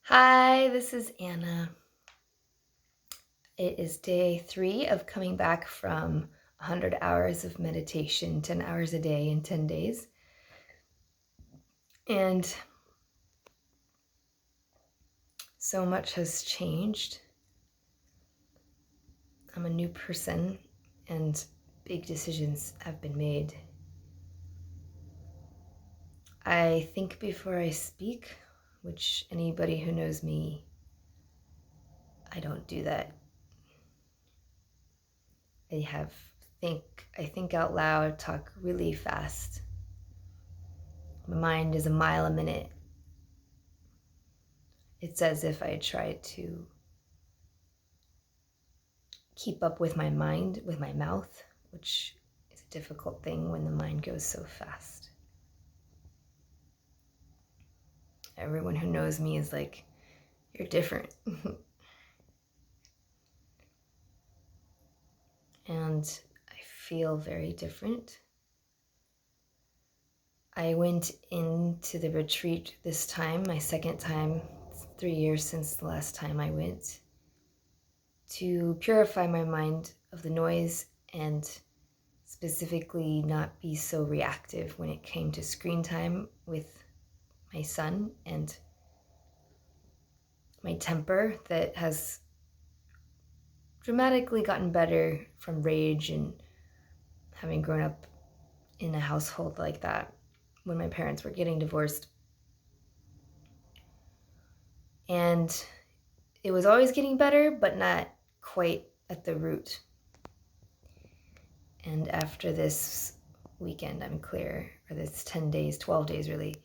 Hi, this is Anna. It is day 3 of coming back from 100 hours of meditation, 10 hours a day in 10 days. And so much has changed. I'm a new person and big decisions have been made. I think before I speak, which anybody who knows me, I don't do that. I think out loud, talk really fast. My mind is a mile a minute. It's as if I tried to keep up with my mind, with my mouth, which is a difficult thing when the mind goes so fast. Everyone who knows me is like, you're different. And I feel very different. I went into the retreat this time, my second time. It's 3 years since the last time I went, to purify my mind of the noise and specifically not be so reactive when it came to screen time with my son and my temper that has dramatically gotten better from rage and having grown up in a household like that when my parents were getting divorced. And it was always getting better, but not quite at the root. And after this weekend, I'm clear, or this 10 days, 12 days really,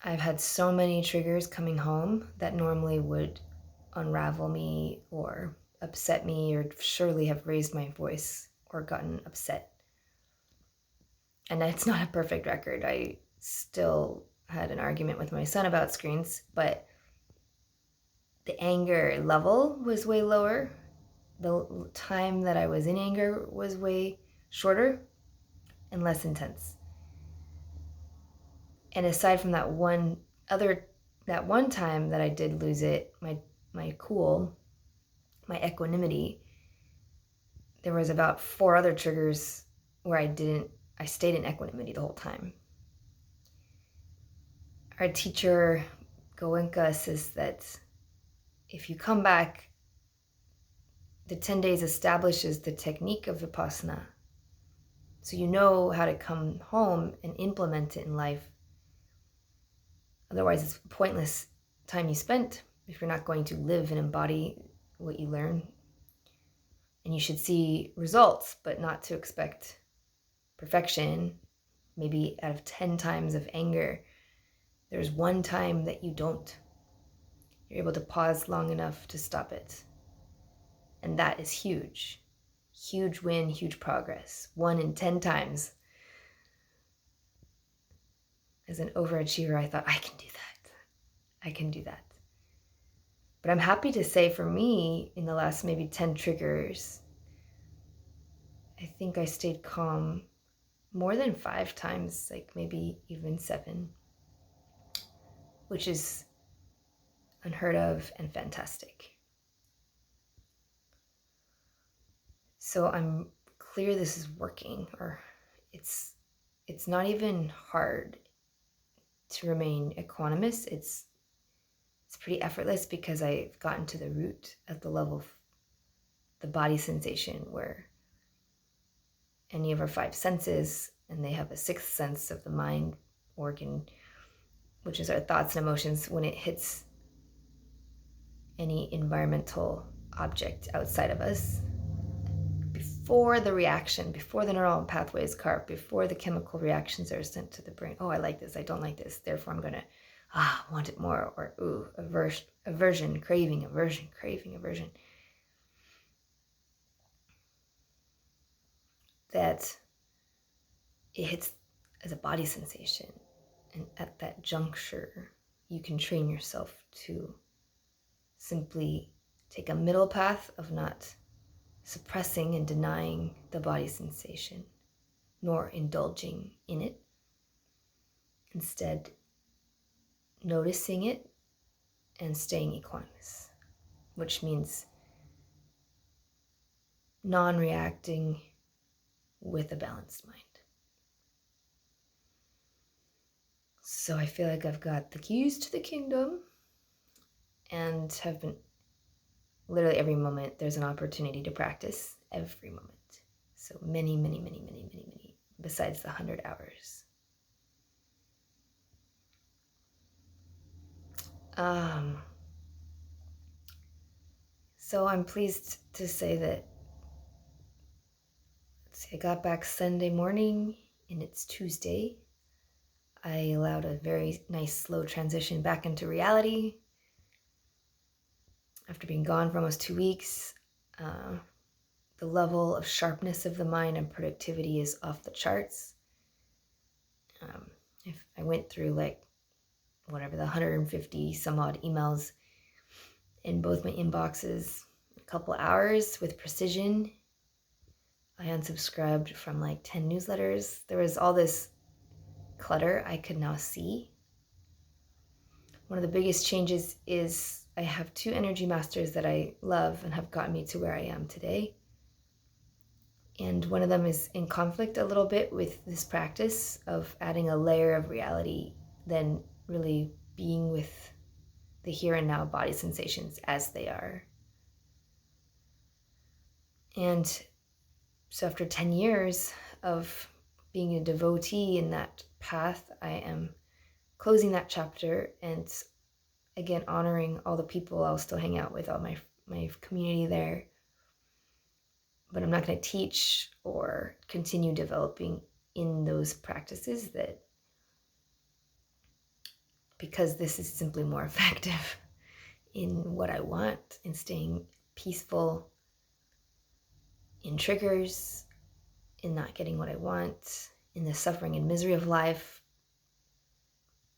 I've had so many triggers coming home that normally would unravel me or upset me or surely have raised my voice or gotten upset. And it's not a perfect record. I still had an argument with my son about screens, but the anger level was way lower. The time that I was in anger was way shorter and less intense. And aside from that one time that I did lose it, my cool, my equanimity, there was about 4 other triggers where I stayed in equanimity the whole time. Our teacher, Goenka, says that if you come back, the 10 days establishes the technique of Vipassana. So you know how to come home and implement it in life. Otherwise, it's pointless time you spent if you're not going to live and embody what you learn. And you should see results, but not to expect perfection. Maybe out of 10 times of anger, there's 1 time that you don't. You're able to pause long enough to stop it. And that is huge. Huge win, huge progress. 1 in 10 times. As an overachiever, I thought, I can do that. I can do that. But I'm happy to say for me, in the last maybe 10 triggers, I think I stayed calm more than 5 times, like maybe even 7, which is unheard of and fantastic. So I'm clear this is working, or it's not even hard to remain equanimous. It's pretty effortless because I've gotten to the root at the level of the body sensation, where any of our 5 senses, and they have a 6th sense of the mind organ, which is our thoughts and emotions, when it hits any environmental object outside of us, before the reaction, before the neural pathways carve, before the chemical reactions are sent to the brain. Oh, I like this, I don't like this, therefore I'm gonna want it more, or ooh, aversion, craving, aversion, craving, aversion. That it hits as a body sensation. And at that juncture, you can train yourself to simply take a middle path of not suppressing and denying the body sensation, nor indulging in it. Instead, noticing it and staying equanimous, which means non-reacting with a balanced mind. So I feel like I've got the keys to the kingdom and have been literally every moment there's an opportunity to practice every moment. So many, besides the 100 hours. So I'm pleased to say that I got back Sunday morning and it's Tuesday. I allowed a very nice slow transition back into reality. After being gone for almost 2 weeks, the level of sharpness of the mind and productivity is off the charts. If I went through the 150 some odd emails in both my inboxes, a couple hours with precision. I unsubscribed from 10 newsletters. There was all this clutter I could now see. One of the biggest changes is I have 2 energy masters that I love and have gotten me to where I am today. And one of them is in conflict a little bit with this practice of adding a layer of reality, then really being with the here and now body sensations as they are. And so after 10 years of being a devotee in that path, I am closing that chapter and again honoring all the people I'll still hang out with, all my community there. But I'm not going to teach or continue developing in those practices because this is simply more effective in what I want, in staying peaceful, in triggers, in not getting what I want, in the suffering and misery of life,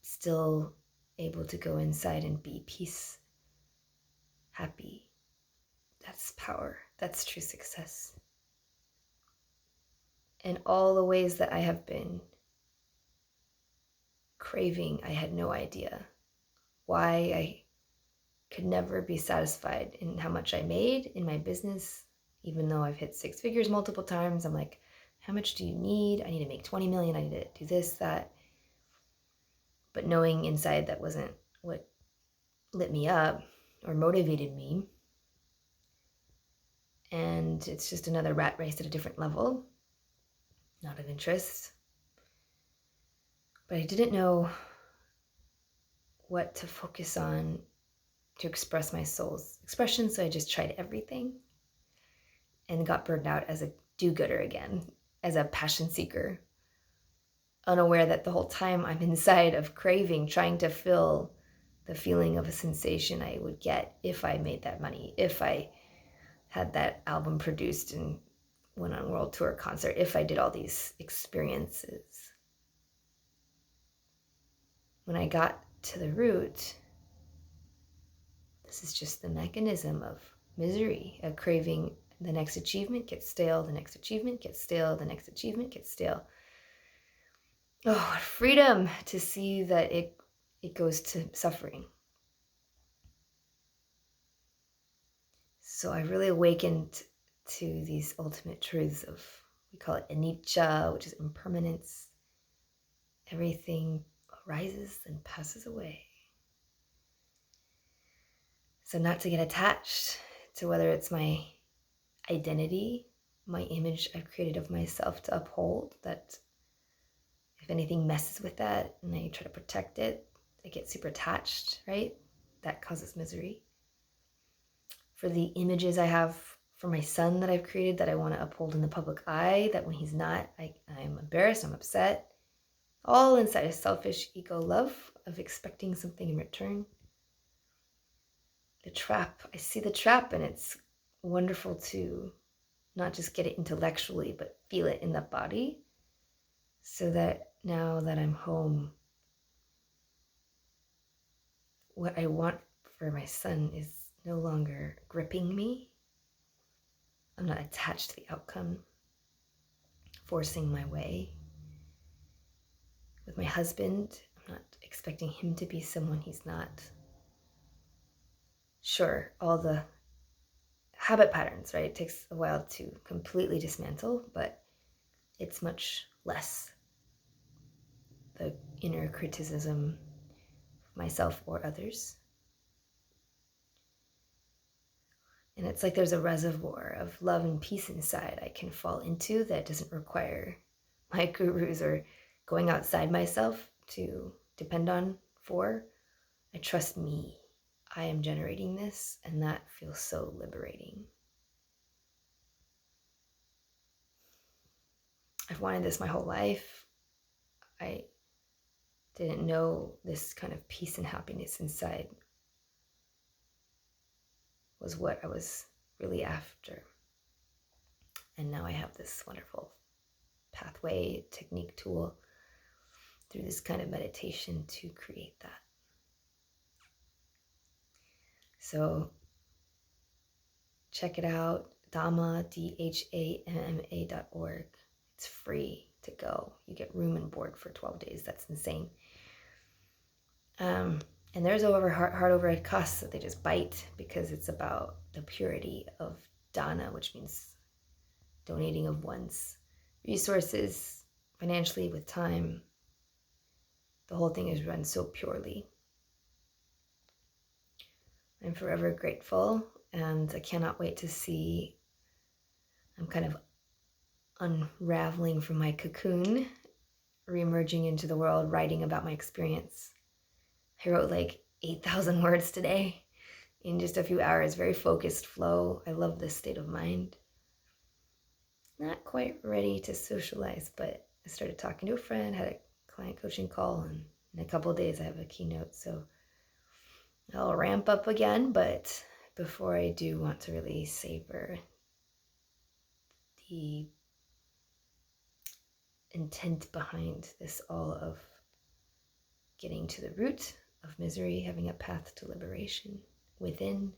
still able to go inside and be peace, happy. That's power. That's true success. And all the ways that I have been craving, I had no idea why I could never be satisfied in how much I made in my business, even though I've hit 6 figures multiple times. I'm like, how much do you need? I need to make 20 million. I need to do this, that. But knowing inside that wasn't what lit me up or motivated me. And it's just another rat race at a different level, not of interest. But I didn't know what to focus on to express my soul's expression, so I just tried everything and got burned out as a do-gooder again, as a passion seeker, unaware that the whole time I'm inside of craving, trying to fill the feeling of a sensation I would get if I made that money, if I had that album produced and went on world tour concert, if I did all these experiences. When I got to the root, this is just the mechanism of misery, of craving. The next achievement gets stale, the next achievement gets stale, the next achievement gets stale. Oh, freedom to see that it goes to suffering. So I really awakened to these ultimate truths of, we call it anicca, which is impermanence. Everything arises and passes away. So not to get attached to whether it's my identity, my image I've created of myself to uphold, that if anything messes with that and I try to protect it, I get super attached, right? That causes misery. For the images I have for my son that I've created that I want to uphold in the public eye, that when he's not, I'm embarrassed, I'm upset. All inside a selfish ego love of expecting something in return. The trap, I see the trap, and it's wonderful to not just get it intellectually, but feel it in the body, so that now that I'm home, what I want for my son is no longer gripping me. I'm not attached to the outcome, forcing my way. With my husband, I'm not expecting him to be someone he's not. Sure, all the habit patterns, right? It takes a while to completely dismantle, but it's much less the inner criticism of myself or others. And it's like there's a reservoir of love and peace inside I can fall into that doesn't require my gurus or going outside myself to depend on for. I trust me. I am generating this, and that feels so liberating. I've wanted this my whole life. I didn't know this kind of peace and happiness inside was what I was really after. And now I have this wonderful pathway, technique, tool through this kind of meditation to create that. So check it out, Dhamma, DHAMMA.org. It's free to go. You get room and board for 12 days. That's insane. And there's hard overhead costs that they just bite because it's about the purity of dana, which means donating of one's resources financially with time. The whole thing is run so purely. I'm forever grateful, and I cannot wait to see. I'm kind of unraveling from my cocoon, reemerging into the world, writing about my experience. I wrote like 8,000 words today in just a few hours, very focused flow. I love this state of mind. Not quite ready to socialize, but I started talking to a friend, had a client coaching call, and in a couple of days I have a keynote, so I'll ramp up again. But before I do, want to really savor the intent behind this all of getting to the root of misery, having a path to liberation within.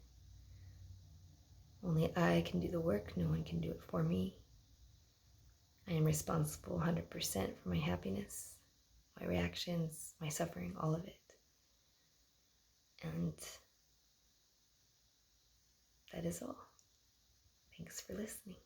Only I can do the work. No one can do it for me. I am responsible 100% for my happiness, my reactions, my suffering, all of it. And that is all. Thanks for listening.